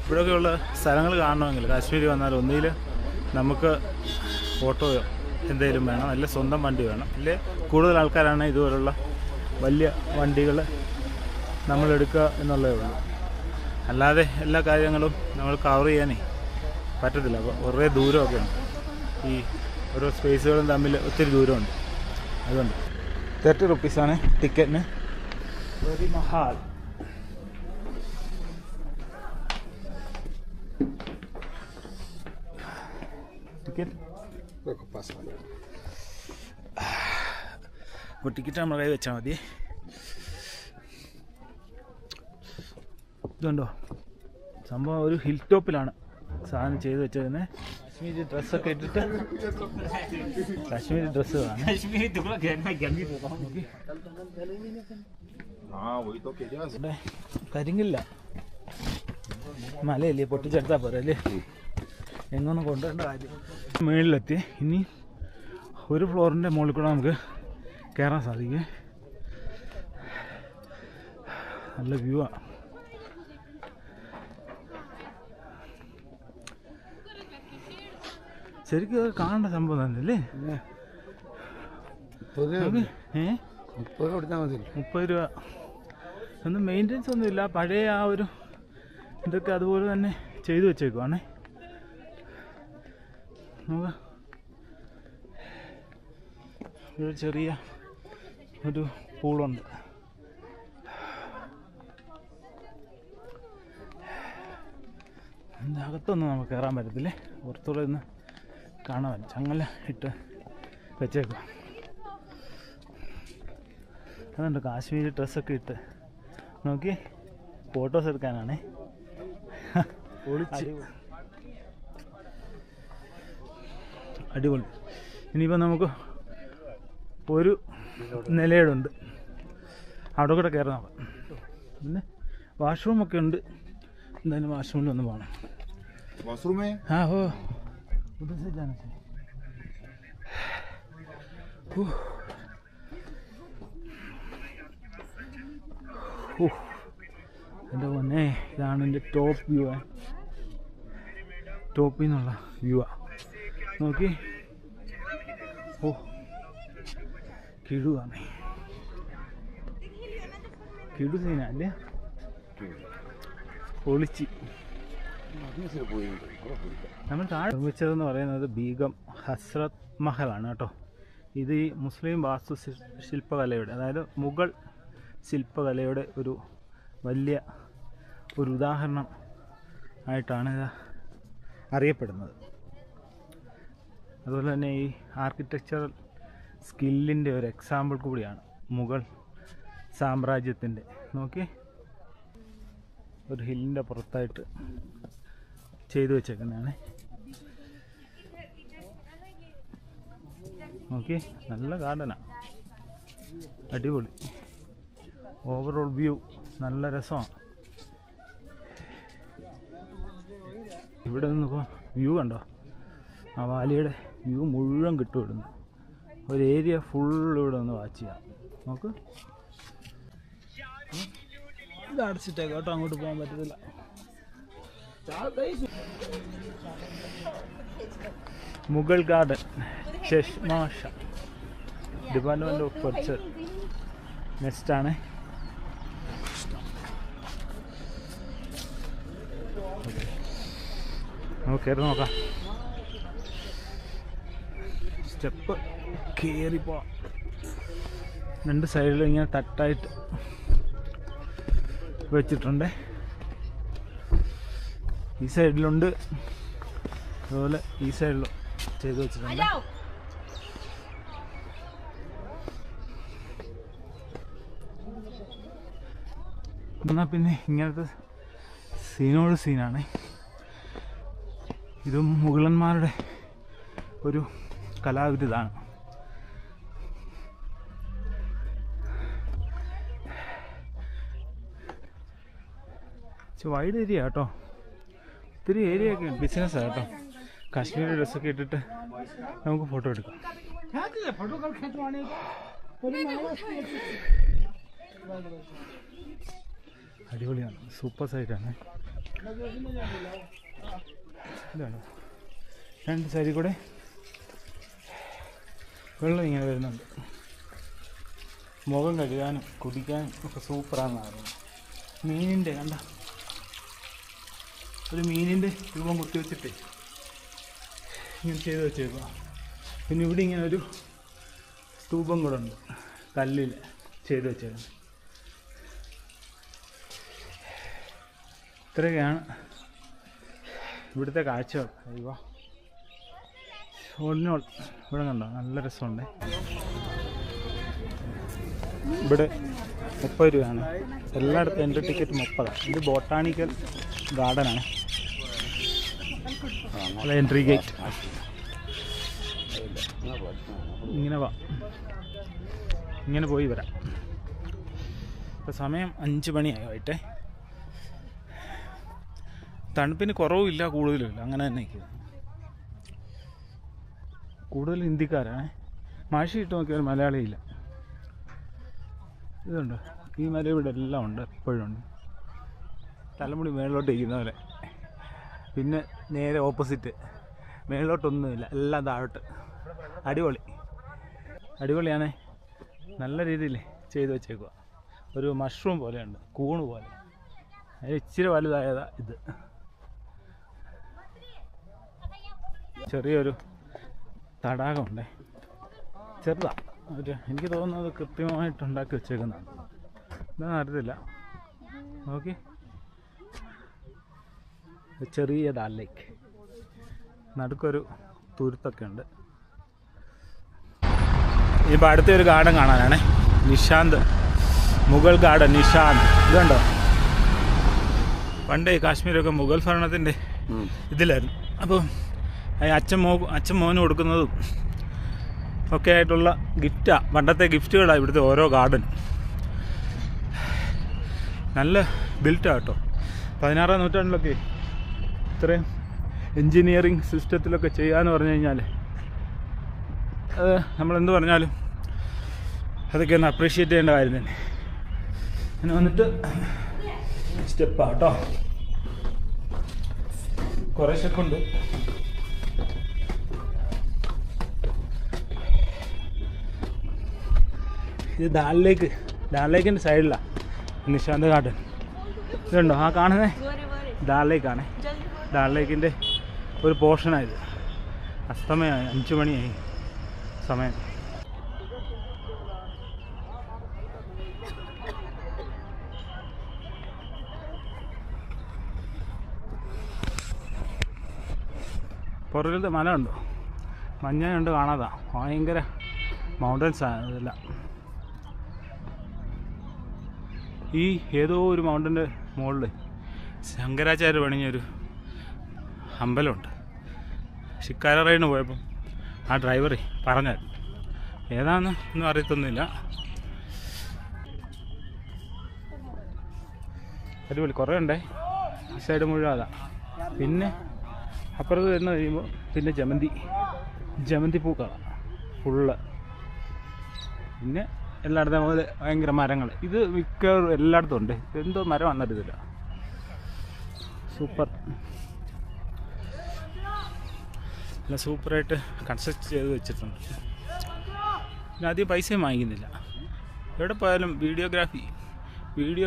ഇവിടെയൊക്കെയുള്ള സ്ഥലങ്ങൾ കാണണമെങ്കിൽ കാശ്മീർ വന്നാൽ ഒന്നിൽ നമുക്ക് ഓട്ടോയോ എന്തെങ്കിലും വേണം, അല്ലെ സ്വന്തം വണ്ടി വേണം, അല്ലെ കൂടുതൽ ആൾക്കാരാണ് ഇതുപോലുള്ള വലിയ വണ്ടികൾ നമ്മളെടുക്കുക എന്നുള്ളതേ ഉള്ളൂ. അല്ലാതെ എല്ലാ കാര്യങ്ങളും നമ്മൾ കവർ ചെയ്യാനേ പറ്റത്തില്ല. അപ്പോൾ കുറേ ദൂരമൊക്കെയാണ്, ഈ ഓരോ സ്പേസുകളും തമ്മിൽ ഒത്തിരി ദൂരമുണ്ട്. അതുകൊണ്ട് 30 റുപ്പീസാണ് ടിക്കറ്റിന്. വെരി മഹാൽ. ടിക്കറ്റ് അപ്പോൾ ടിക്കറ്റ് നമ്മുടെ കയ്യിൽ വെച്ചാൽ മതി. ഇതുണ്ടോ സംഭവം, ഒരു ഹിൽ ടോപ്പിലാണ് സാധനം ചെയ്ത് വെച്ചതിന്. കാശ്മീരി ഡ്രസ്സൊക്കെ ഇട്ടിട്ട്, കാശ്മീരി ഡ്രസ്സ് കരിങ്ങില്ല, മലയല്ലേ പൊട്ടിച്ചെടുത്താൽ പോരെ അല്ലേ, എങ്ങൊന്നും കൊണ്ടുവരേണ്ട കാര്യം. മുകളിലെത്തി. ഇനി ഒരു ഫ്ലോറിൻ്റെ മുകളിൽ കൂടെ നമുക്ക് കയറാൻ സാധിക്കും. നല്ല വ്യൂ ആണ്. ശരിക്കും അത് കാണേണ്ട സംഭവം തന്നെ അല്ലേ. 30 രൂപ. ഒന്നും മെയിൻ്റെനൻസ് ഒന്നുമില്ല, പഴയ ആ ഒരു ഇതൊക്കെ അതുപോലെ തന്നെ ചെയ്തു വെച്ചേക്കുവാണേ. നമുക്ക് ഒരു ചെറിയ ഒരു പൂളുണ്ട്. അതിൻ്റെ അകത്തൊന്നും നമുക്ക് കയറാൻ പറ്റത്തില്ലേ, പുറത്തുള്ള ഇന്ന് കാണാൻ പറ്റും. ചങ്ങല ഇട്ട് വെച്ചേക്കുക. അതുണ്ട് കാശ്മീരി ഡ്രസ്സൊക്കെ ഇട്ട് നോക്കി ഫോട്ടോസ് എടുക്കാനാണേ. അടിപൊളി. ഇനിയിപ്പോൾ നമുക്ക് ഒരു നിലയിടുണ്ട്, അവിടെ കൂടെ കയറാൻ. പിന്നെ വാഷ്റൂമൊക്കെ ഉണ്ട്. എന്തായാലും വാഷ്റൂമിൽ ഒന്ന് പോകണം. ആ ഓ उधर से जाना चाहिए. എൻ്റെ പൊന്നെ, ഇതാണ് എൻ്റെ ടോപ്പ് വ്യൂ. ടോപ്പിൽ നിന്നുള്ള വ്യൂ ആ നോക്കി. ഓ കിടുവാണ്, കിടു സീനല്ലേ. പൊളിച്ച് നമ്മൾ താഴെ നിർമ്മിച്ചതെന്ന് പറയുന്നത് ബീഗം ഹസ്രത്ത് മഹലാണ് കേട്ടോ. ഇത് ഈ മുസ്ലിം വാസ്തു ശില്പകലയുടെ, അതായത് മുഗൾ ശില്പകലയുടെ ഒരു വലിയ ഒരു ഉദാഹരണം ആയിട്ടാണ് ഇത് അറിയപ്പെടുന്നത്. അതുപോലെ തന്നെ ഈ ആർക്കിടെക്ചറൽ സ്കില്ലിൻ്റെ ഒരു എക്സാമ്പിൾ കൂടിയാണ് മുഗൾ സാമ്രാജ്യത്തിൻ്റെ. നോക്കി, ഒരു ഹില്ലിൻ്റെ പുറത്തായിട്ട് ചെയ്തു വെച്ചേക്കുന്നതാണ്. നോക്കി, നല്ല ഗാർഡനാണ്, അടിപൊളി. ഓവറോൾ വ്യൂ നല്ല രസമാണ്. ഇവിടെ നിന്നിപ്പോൾ വ്യൂ കണ്ടോ, ആ വാലിയുടെ വ്യൂ മുഴുവൻ കിട്ടും. ഇവിടുന്ന് ഒരു ഏരിയ ഫുൾ ഇവിടെ നിന്ന് വാച്ച് ചെയ്യാം. നോക്ക്, ഇത് അടച്ചിട്ടേക്കാം കേട്ടോ, അങ്ങോട്ട് പോകാൻ പറ്റത്തില്ല. Mughal garden, Chashmashahi, department of culture. നെക്സ്റ്റാണ്. നമുക്ക് കയറി നോക്കാം. സ്റ്റെപ്പ് കയറിപ്പോവാം. രണ്ട് സൈഡിലും ഇങ്ങനെ തട്ടായിട്ട് വെച്ചിട്ടുണ്ട്. ഈ സൈഡിലുണ്ട്, അതുപോലെ ഈ സൈഡിലും ചെയ്ത് വെച്ചിട്ടുണ്ട്. എന്നാൽ പിന്നെ ഇങ്ങനത്തെ സീനോട് സീനാണ്. ഇതും മുഗളന്മാരുടെ ഒരു കലാവിരുതാണ്. വൈഡ് ഏരിയ കേട്ടോ, ഒത്തിരി ഏരിയ ഒക്കെ ബിസിനസ്സാണ് കേട്ടോ. കാശ്മീരി ഡ്രസ്സൊക്കെ ഇട്ടിട്ട് നമുക്ക് ഫോട്ടോ എടുക്കാം. അടിപൊളിയാണ്, സൂപ്പർ സൈറ്റാണ്. ഇതാണ് രണ്ട് സൈഡിൽ കൂടെ വെള്ളം ഇങ്ങനെ വരുന്നുണ്ട്. മുഖം കഴുകാനും കുടിക്കാനും ഒക്കെ സൂപ്പറാണെന്ന് പറയുന്നത്. മീനിൻ്റെ കണ്ട ഒരു മീനിൻ്റെ രൂപം കുത്തി വെച്ചിട്ട് ഇങ്ങനെ ചെയ്ത് വെച്ചേക്കുക. പിന്നെ ഇവിടെ ഇങ്ങനെ ഒരു സ്തൂപം കൂടെ ഉണ്ട്, കല്ലിൽ ചെയ്ത് വെച്ചേക്കുന്നത്. ഇത്രയൊക്കെയാണ് ഇവിടുത്തെ കാഴ്ചകൾ. അയ്യോ ഓടിനോൾ ഇവിടെ കണ്ടോ, നല്ല രസമുണ്ട്. ഇവിടെ 30 രൂപയാണ് എല്ലായിടത്തും. എൻ്റെ ടിക്കറ്റ് 30. ഇത് ബോട്ടാണിക്കൽ ഗാർഡനാണ്, അല്ല എൻട്രി ഗേറ്റ്. ഇങ്ങനെ പോയി വരാം. ഇപ്പോൾ സമയം 5 മണിയായി വൈകിട്ടേ. തണുപ്പിന് കുറവുമില്ല കൂടുതലുമില്ല, അങ്ങനെ തന്നെ നിൽക്കുക. കൂടുതൽ ഹിന്ദിക്കാരാണ്. മഴ ഇട്ട് നോക്കിയാൽ മലയാളിയില്ല. ഇതുണ്ട്, ഈ മരം ഇവിടെ എല്ലാം ഉണ്ട്, എപ്പോഴും ഉണ്ട്. തലമുടി മേളിലോട്ട് ഇരിക്കുന്ന പോലെ. പിന്നെ നേരെ ഓപ്പോസിറ്റ് മേളിലോട്ടൊന്നുമില്ല, എല്ലാം താഴോട്ട്. അടിപൊളിയാണ്. നല്ല രീതിയിൽ ചെയ്ത് വെച്ചേക്കുക. ഒരു മഷ്റൂം പോലെയുണ്ട്, കൂണ് പോലെ. അത് ഇച്ചിരി വലുതായതാ ഇത്. ചെറിയൊരു തടാകമുണ്ടേ, ചെറുതാണ്. എനിക്ക് തോന്നുന്നത് കൃത്യമായിട്ട് ഉണ്ടാക്കി വെച്ചേക്കുന്നതാണ്. ഇതൊന്നും അറിയത്തില്ല. നോക്കി, ചെറിയ ദാൽ ലേക്ക്, നടുക്കൊരു തുരുത്തൊക്കെ ഉണ്ട്. ഇപ്പോൾ അടുത്തൊരു ഗാർഡൻ കാണാനാണ്, നിശാന്ത് മുഗൾ ഗാർഡൻ. നിശാന്ത് ഇതുണ്ടോ, പണ്ടേ കാശ്മീരൊക്കെ മുഗൾ ഭരണത്തിൻ്റെ ഇതിലായിരുന്നു. അപ്പോൾ അച്ഛൻ മോന് കൊടുക്കുന്നതും ഒക്കെ ആയിട്ടുള്ള ഗിഫ്റ്റാണ്, പണ്ടത്തെ ഗിഫ്റ്റുകളാണ് ഇവിടുത്തെ ഓരോ ഗാർഡൻ. നല്ല ബിൽറ്റാണ് കേട്ടോ. 16-ാം നൂറ്റാണ്ടിലൊക്കെ ഇത്രയും എൻജിനീയറിങ് സിസ്റ്റത്തിലൊക്കെ ചെയ്യാന്ന് പറഞ്ഞു കഴിഞ്ഞാൽ അത് നമ്മളെന്ത് പറഞ്ഞാലും അതൊക്കെ ഒന്ന് അപ്രീഷിയേറ്റ് ചെയ്യേണ്ട കാര്യം തന്നെ. അങ്ങനെ വന്നിട്ട് സ്റ്റെപ്പാണ് കേട്ടോ, കുറേശ്ശൊക്കെ ഉണ്ട്. ഇത് ദാൽ ലേക്കിൻ്റെ സൈഡിലാണ് നിശാന്ത് ഗാർഡൻ. ഇതുണ്ടോ ആ കാണുന്നത്, ദാൽ ലേക്കാണ്. ദാൽ ലേക്കിൻ്റെ ഒരു പോർഷനായത്. അസ്തമയമായി, 5 മണിയായി സമയം. പുറകിലത്തെ മല ഉണ്ടോ, മഞ്ഞുണ്ട്, കാണാതാ. ഭയങ്കര മൗണ്ടൻസാണ് ഇതെല്ലാം. ഈ ഏതോ ഒരു മൗണ്ടൻ്റെ മുകളിൽ ശങ്കരാചാര്യ പണിഞ്ഞൊരു അമ്പലമുണ്ട്. ഷിക്കാര റൈഡിന് പോയപ്പം ആ ഡ്രൈവർ പറഞ്ഞാൽ ഏതാണെന്ന് ഒന്നും അറിയത്തൊന്നുമില്ല. അടിപൊളി, കുറേ ഉണ്ടേ. ഈ സൈഡ് മുഴുവൻ അതാ. പിന്നെ അപ്പുറത്ത് വരുന്ന കഴിയുമ്പോൾ പിന്നെ ജമന്തി പൂക്കളാണ് ഫുള്ള്. പിന്നെ എല്ലായിടത്തും പോലെ ഭയങ്കര മരങ്ങൾ. ഇത് മിക്ക എല്ലായിടത്തും ഉണ്ട്. എന്തോ മരം വന്നിട്ടില്ല. സൂപ്പർ, നല്ല സൂപ്പറായിട്ട് കൺസ്ട്രക്ട് ചെയ്ത് വെച്ചിട്ടുണ്ട്. പിന്നെ അധികം പൈസയും വാങ്ങിക്കുന്നില്ല. എവിടെ പോയാലും വീഡിയോ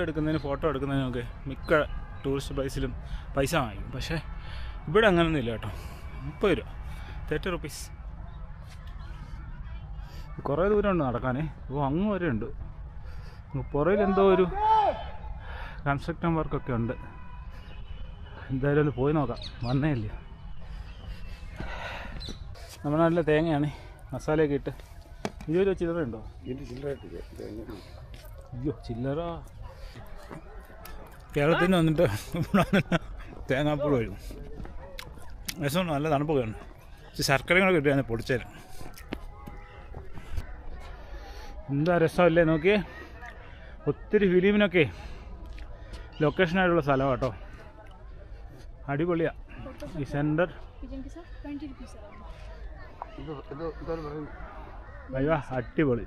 എടുക്കുന്നതിന്, ഫോട്ടോ എടുക്കുന്നതിനൊക്കെ മിക്ക ടൂറിസ്റ്റ് പ്ലേസിലും പൈസ വാങ്ങിക്കും. പക്ഷേ ഇവിടെ അങ്ങനെയൊന്നും ഇല്ല കേട്ടോ. 30 രൂപ, 30 റുപ്പീസ്. കുറേ ദൂരമുണ്ട് നടക്കാനേ. അപ്പോൾ അങ്ങ് വരെ ഉണ്ട്. പുറയിൽ എന്തോ ഒരു കൺസ്ട്രക്ഷൻ വർക്കൊക്കെ ഉണ്ട്. എന്തായാലും ഒന്ന് പോയി നോക്കാം, വന്നേ ഇല്ല. നമ്മുടെ നാട്ടിലെ തേങ്ങയാണ്, മസാലയൊക്കെ ഇട്ട്. 20 രൂപ ചില്ലറ ഉണ്ടോ? അയ്യോ ചില്ലറ. കേരളത്തിൽ നിന്ന് വന്നിട്ട് തേങ്ങാപ്പൂൾ വരും. രസമുണ്ട്, നല്ല തണുപ്പൊക്കെയാണ്. ശർക്കരയും കൂടെ കിട്ടിയാൽ പൊടിച്ചേരും. എന്താ രസമല്ലേ, നോക്കിയേ. ഒത്തിരി ഫിലിമിനൊക്കെ ലൊക്കേഷനായിട്ടുള്ള സ്ഥലമാണ് കേട്ടോ. അടിപൊളിയാണ് ഈ സെൻറ്റർ. അയ്യോ അടിപൊളി.